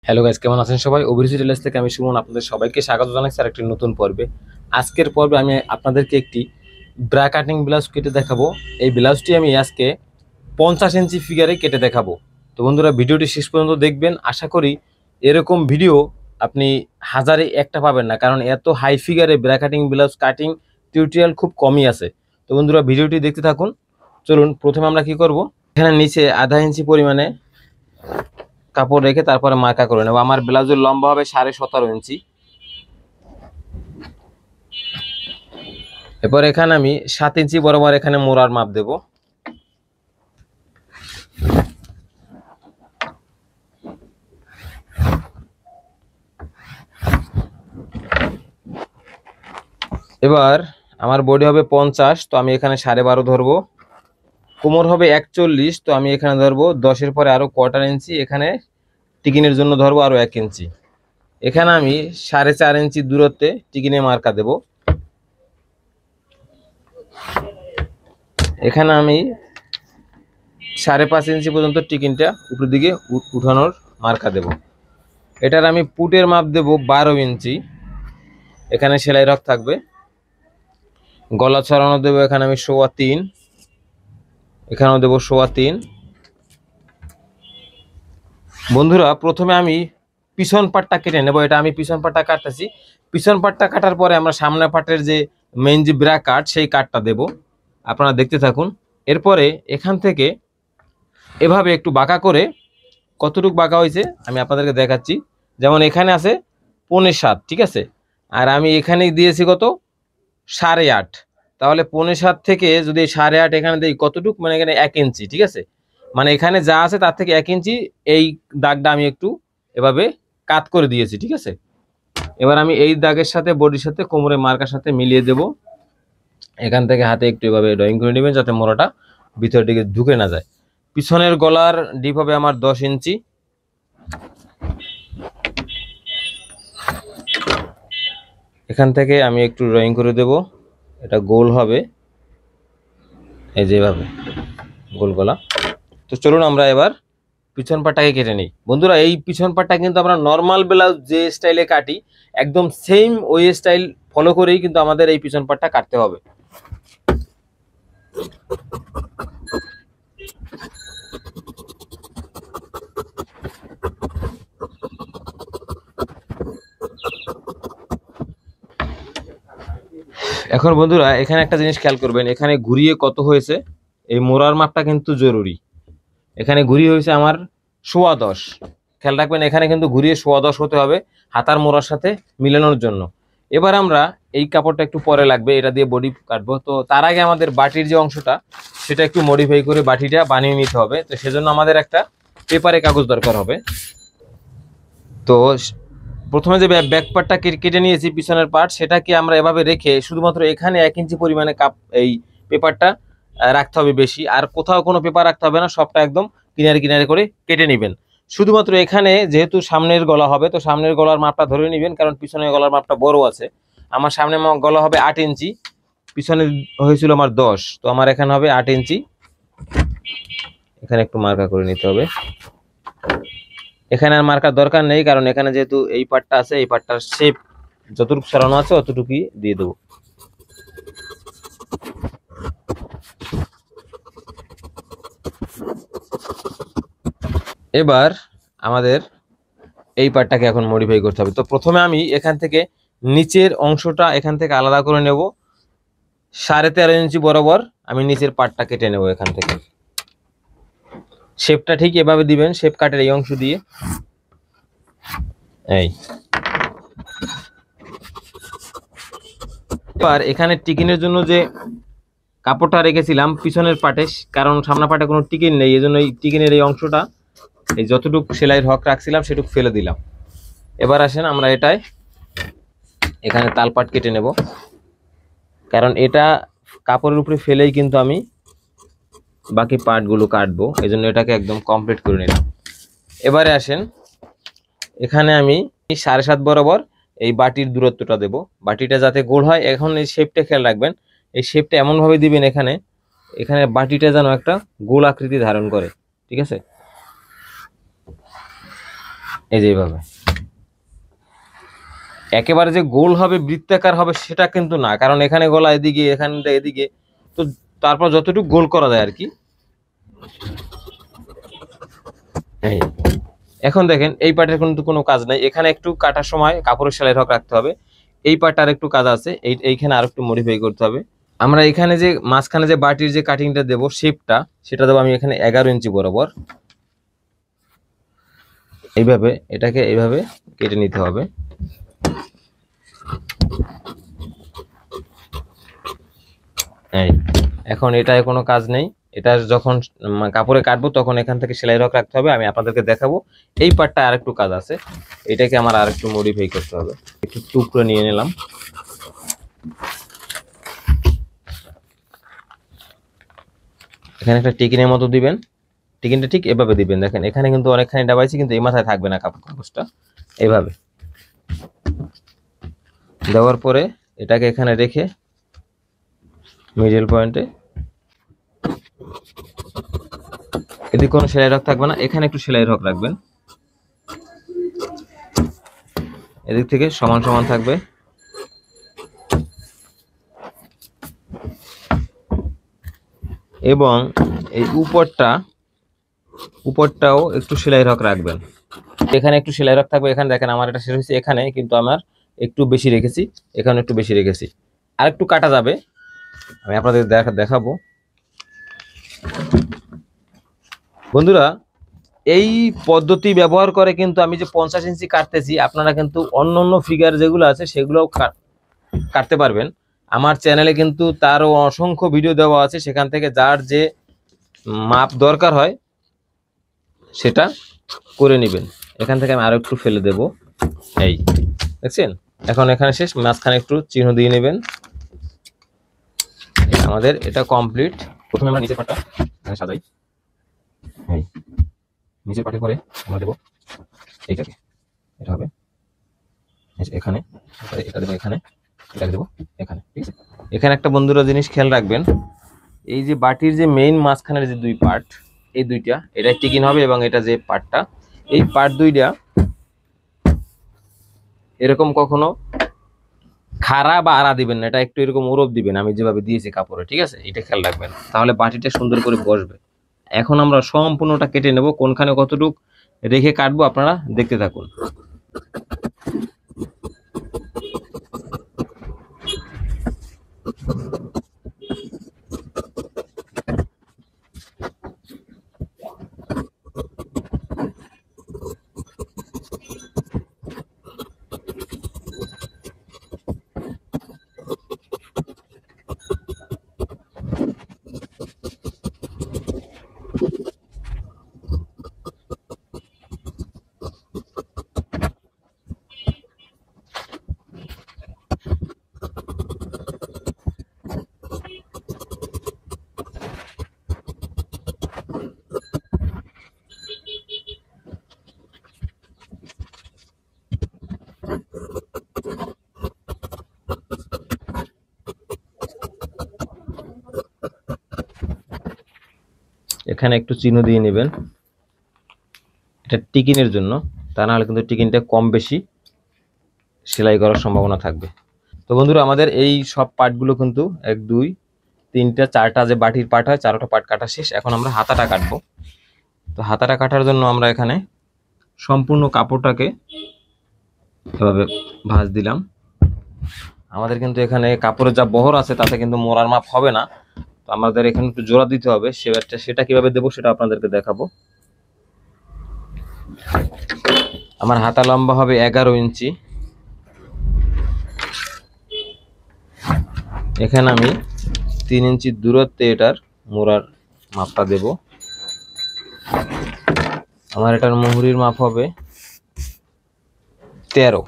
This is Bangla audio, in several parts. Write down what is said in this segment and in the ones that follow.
হ্যালো গাইস, কেমন আছেন সবাই? ওভারসিজ রিলেস থেকে আমি সুমন আপনাদের সবাইকে স্বাগত জানাচ্ছি আর একটি নতুন পর্বে। আজকের পর্বে আমি আপনাদেরকে একটি ব্রা কাটিং ব্লাউজ কেটে দেখাবো। এই ব্লাউজটি আমি আজকে 50 ইঞ্চি ফিগারে কেটে দেখাবো। তো বন্ধুরা, ভিডিওটি শেষ পর্যন্ত দেখবেন। আশা করি এরকম ভিডিও আপনি হাজারে একটা পাবেন না, কারণ এত হাই ফিগারে bra cutting blouse cutting tutorial খুব কমই আছে। তো বন্ধুরা, ভিডিওটি দেখতে থাকুন। চলুন, প্রথমে আমরা কি করব, এখানে নিচে আধা ইঞ্চি পরিমাণে কাপড় রেখে তারপরে মার্কা করে নেব। আমার ব্লাউজের লম্বা হবে 17.5 ইঞ্চি। এরপর এখানে আমি 7 ইঞ্চি বরাবর এখানে মোড়ার মাপ দেব। এবার আমার বডি হবে 50, তো আমি এখানে 12.5 ধরবো। কোমর হবে 41, তো আমি এখানে ধরবো 10-এর পরে আরো 1/4 ইঞ্চি, এখানে টিকিনের জন্য ধরবো আরো 1 ইঞ্চি। এখানে আমি 4.5 ইঞ্চি দূরত্বে টিকিনে মার্কা দেব। এখানে আমি 5.5 ইঞ্চি পর্যন্ত টিকিনটা উপর দিকে উঠানোর মার্কা দেব। এটার আমি পুটের মাপ দেব 12 ইঞ্চি। এখানে সেলাই রক থাকবে। গলা ছড়ানো দেবো এখানে আমি 3.25, এখানেও দেবো 3.25। বন্ধুরা, প্রথমে আমি পিছন পাটটা কেটে নেব। এটা আমি পিছন পাটটা কাটতেছি। পিছন পাটটা কাটার পরে আমরা সামনের পাটের যে মেইন যে ব্রা কাট, সেই কাটটা দেব। আপনারা দেখতে থাকুন। এরপরে এখান থেকে এভাবে একটু বাঁকা করে, কতটুকু বাঁকা হয়েছে আমি আপনাদেরকে দেখাচ্ছি। যেমন এখানে আছে 7.5, ঠিক আছে, আর আমি এখানে দিয়েছি কত, 8.5। তাহলে 7.5 থেকে যদি 8.5 এখানে দিই, কতটুকু, মানে এখানে 1 ইঞ্চি, ঠিক আছে। মানে এখানে যা আছে তার থেকে 1 ইঞ্চি এই দাগটা আমি একটু এভাবে কাট করে দিয়েছি, ঠিক আছে। এবার আমি এই দাগের সাথে বডির সাথে কোমরে মার্কার সাথে মিলিয়ে দেব। এখান থেকে হাতে একটু এভাবে ড্রয়িং করে নেবেন, যাতে মোড়াটা ভিতরের দিকে ঢুকে না যায়। পিছনের গলার ডিপ হবে আমার 10 ইঞ্চি। এখান থেকে আমি একটু ড্রয়িং করে দেব। এটা গোল হবে, এই যেভাবে গোল গলা। তো চলুন আমরা এবার পিছন পাটটাকে কেটে নিই। বন্ধুরা, এই পিছন পাটটা কিন্তু আমরা নর্মাল ব্লাউজ যে স্টাইলে কাটি, একদম সেম ওই স্টাইল ফলো করেই কিন্তু আমাদের এই পিছন পাটটা কাটতে হবে। এখন বন্ধুরা, এখানে একটা জিনিস খেয়াল করবেন, এখানে ঘুরিয়ে কত হয়েছে, এই মোড়ার মাপটা কিন্তু জরুরি। এখানে ঘুরিয়ে হয়েছে আমার 10.25। খেয়াল রাখবেন, এখানে কিন্তু ঘুরিয়ে 10.25 হতে হবে হাতার মোড়ার সাথে মিলানোর জন্য। এবার আমরা এই কাপড়টা একটু পরে লাগবে, এটা দিয়ে বডি কাটবো। তো তার আগে আমাদের বাটির যে অংশটা, সেটা একটু মডিফাই করে বাটিটা বানিয়ে নিতে হবে। তো সেজন্য আমাদের একটা পেপারে কাগজ দরকার হবে। তো প্রথমে যে ব্যাক পার্টটা কেটে নিয়েছি, পিছনের পার্ট, সেটাকে আমরা এভাবে রেখে শুধুমাত্র এখানে 1 ইঞ্চি পরিমাণে এই পেপারটা রাখতে হবে বেশি। আর কোথাও কোনো পেপার রাখতে হবে না, সবটা একদম কিনারে কিনারে করে কেটে নেবেন। শুধুমাত্র এখানে যেহেতু সামনের গলা হবে, তো সামনের গলার মাপটা ধরে নেবেন, কারণ পিছনের গলার মাপটা বড় আছে। আমার সামনে গলা হবে 8 ইঞ্চি, পিছনে হয়েছিল আমার 10, তো আমার এখানে হবে 8 ইঞ্চি। এখানে একটু মার্কা করে নিতে হবে। এখানে আর মার্কার দরকার নেই, কারণ এখানে যেহেতু এই পার্টটা আছে, এই পার্টটার শেপ যতটুকু সরানো আছে অতটুকুই দিয়ে দেবো। এবার আমাদের এই পার্টটাকে এখন মডিফাই করতে হবে। তো প্রথমে আমি এখান থেকে নিচের অংশটা এখান থেকে আলাদা করে নেব। 13.5 ইঞ্চি বরাবর আমি নিচের পার্টটা কেটে নেব। এখান থেকে শেপটা ঠিক এভাবে দিবেন, শেপ কাটের এই অংশ দিয়ে। এই এবার এখানে টিকিনের জন্য যে কাপড়টা রেখেছিলাম পিছনের পাটে, কারণ সামনের পাটে কোনো টিকিন নেই, এই জন্য এই টিকিনের এই অংশটা, এই যতটুকু সেলাইয়ের হক রাখছিলাম সেটুকু ফেলে দিলাম। এবার আসেন আমরা এটাই এখানে তালপাট কেটে নেব, কারণ এটা কাপড়ের উপরে ফেলেই কিন্তু আমি বাকি পার্টগুলো কাটবো, এই জন্য এটাকে একদম কমপ্লিট করে নিলাম। এবারে আসেন, এখানে আমি 7.5 বরাবর এই বাটির দূরত্বটা দেব। বাটিটা যাতে গোল হয়, এখন এই শেপটা খেয়াল রাখবেন। এই শেপটা এমনভাবে দিবেন এখানে এখানে বাটিটা যেন একটা গোল আকৃতি ধারণ করে, ঠিক আছে। এই যে এইভাবে একেবারে যে গোল হবে বৃত্তাকার হবে সেটা কিন্তু না, কারণ এখানে গলা এদিকে এখানটা এদিকে, তো তারপর যতটুকু গোল করা যায় আর কি। এই এখন দেখেন এই পার্টের কিন্তু কোনো কাজ নাই, এখানে একটু কাটার সময় কাপড়ের সেলাই হক রাখতে হবে। এই পার্টটার একটু কাজ আছে, এইখানে আর একটু মডিফাই করতে হবে। আমরা এখানে যে মাঝখানে যে বাটির যে কাটিংটা দেব শেপটা, সেটা দেবো আমি এখানে 11 ইঞ্চি বরাবর। এইভাবে এটাকে এইভাবে কেটে নিতে হবে। এই এখন এটায় কোনো কাজ নেই, এটা যখন কাপড়ে কাটবো তখন এখান থেকে সেলাই রক রাখতে হবে। আমি আপনাদেরকে দেখাবো। এই পার্টটা আর একটু কাজ আছে, এটাকে আমার আর একটু মডিফাই করতে হবে। একটু টুকরো নিয়ে নিলাম, এখানে একটা টিকিনের মতো দিবেন। টিকিনটা ঠিক এভাবে দিবেন। দেখেন এখানে কিন্তু অনেকখানি ডাবাইছি, কিন্তু এই মাথায় থাকবে না কাগজটা। এইভাবে দেওয়ার পরে এটাকে এখানে রেখে মিডল পয়েন্টে, এদিকে কোনো সেলাই রক থাকবে না, এখানে একটু সেলাই রক রাখবেন। এদিক থেকে সমান সমান থাকবে। এবং এই উপরটাও একটু সেলাই রক রাখবেন। এখানে একটু সেলাই রক থাকবে। এখানে দেখেন আমার এটা শেষ হয়েছে এখানে, কিন্তু আমার একটু বেশি রেখেছি, এখানে একটু বেশি রেখেছি, আর একটু কাটা যাবে। আমি আপনাদের দেখাবো। বন্ধুরা এই পদ্ধতি ব্যবহার করে কিন্তু আমি যে 50 ইঞ্চি কাটতেছি, আপনারা কিন্তু অন্য ফিগার যেগুলো আছে সেগুলোও কাটতে পারবেন। আমার চ্যানেলে কিন্তু তারও অসংখ্য ভিডিও দেওয়া আছে, সেখান থেকে যার যে মাপ দরকার হয় সেটা করে নেবেন। এখান থেকে আমি আরো একটু ফেলে দেব। এই দেখছেন, এখন এখানে শেষ, মাঝখানে একটু চিহ্ন দিয়ে নেবেন। আমাদের এটা কমপ্লিট। প্রথমে আমরা নিচের পাটটা এখানে সাজাই। এই নিচের পাটে করে আমরা দেবো এইটাকে, এটা হবে এখানে, এটা দেবো এখানে, এটা দেবো এখানে, ঠিক আছে। এখানে একটা বন্ধুরা জিনিস খেয়াল রাখবেন, এই যে বাটির যে মেইন মাঝখানের যে দুই পার্ট, এই দুইটা এটা টিকিন হবে, এবং এটা যে পার্টটা, এই পার্ট দুইটা এরকম কখনো খাড়া বা আড়া দিবেন না, এটা একটু এরকম ওরব দিবেন আমি যেভাবে দিয়েছি কাপড়ে, ঠিক আছে। এটা খেয়াল রাখবেন, তাহলে বাটিটা সুন্দর করে বসবে। এখন আমরা সম্পূর্ণটা কেটে নেব, কোনখানে কতটুক রেখে কাটবো আপনারা দেখতে থাকুন। এখানে একটু চিহ্ন দিয়ে নেবেন, এটা টিকিনের জন্য, তা না হলে কিন্তু টিকিনটা কম বেশি সেলাই করার সম্ভাবনা থাকবে। তো বন্ধুরা আমাদের এই সব পার্টগুলো কিন্তু 1 2 3টা 4টা যে বাটির পার্ট হয়, 4টা পার্ট কাটা শেষ। এখন আমরা হাতাটা কাটবো। তো হাতাটা কাটার জন্য আমরা এখানে সম্পূর্ণ কাপড়টাকে এভাবে ভাঁজ দিলাম। আমাদের কিন্তু এখানে কাপড়ের যা বহর আছে তাতে কিন্তু মোড়ার মাপ হবে না, তো আমাদের এখানে একটু জোড়া দিতে হবে। সেটা কিভাবে দেবো সেটা আপনাদেরকে দেখাবো। আমার হাতা লম্বা হবে 11 ইঞ্চি। এখানে আমি 3 ইঞ্চি দূরত্বে এটার মোড়ার মাপটা দেব। আমার এটার মুহুরির মাপ হবে 13,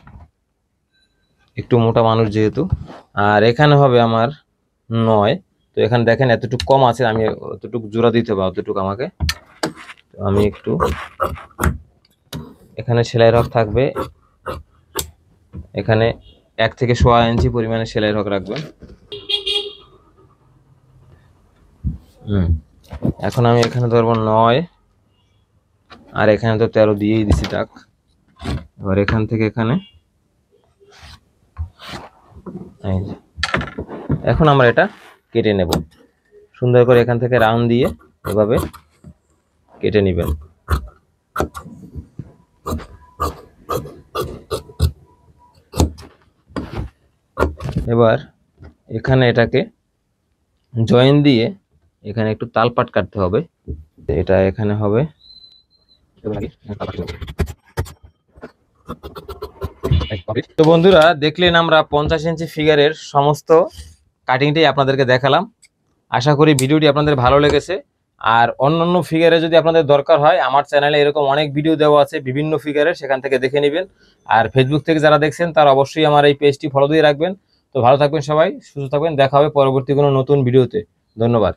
একটু মোটা মানুষ যেহেতু। আর এখানে হবে আমার 9। তো এখানে দেখেন এতটুকু কম আছে, আমি অতটুকু জোড়া দিতে হবে, অতটুকু আমাকে। আমি একটু এখানে সেলাই রক থাকবে, এখানে 1 থেকে 1.25 ইঞ্চি পরিমাণে সেলাই রক রাখবেন। এখন আমি এখানে ধরবো 9, আর এখানে তো 13 দিয়েই দিছি দাগ। এবার এখান থেকে এখানে এই যে, এখন আমরা এটা কেটে নেব সুন্দর করে। এখান থেকে রাউন্ড দিয়ে এভাবে কেটে নেবেন। এবার এখানে এটাকে জয়েন দিয়ে এখানে একটু তালপাট কাটতে হবে, এটা এখানে হবে। তো বন্ধুরা দেখলেন আমরা 50 ইঞ্চি ফিগারের সমস্ত কাটিংটাই আপনাদেরকে দেখালাম। আশা করি ভিডিওটি আপনাদের ভালো লেগেছে। আর অন্যান্য ফিগারে যদি আপনাদের দরকার হয়, আমার চ্যানেলে এরকম অনেক ভিডিও দেওয়া আছে বিভিন্ন ফিগারের, সেখান থেকে দেখে নেবেন। আর ফেসবুক থেকে যারা দেখছেন তারা অবশ্যই আমার এই পেজটি ফলো দিয়ে রাখবেন। তো ভালো থাকবেন সবাই, সুস্থ থাকবেন, দেখা হবে পরবর্তী কোনো নতুন ভিডিওতে। ধন্যবাদ।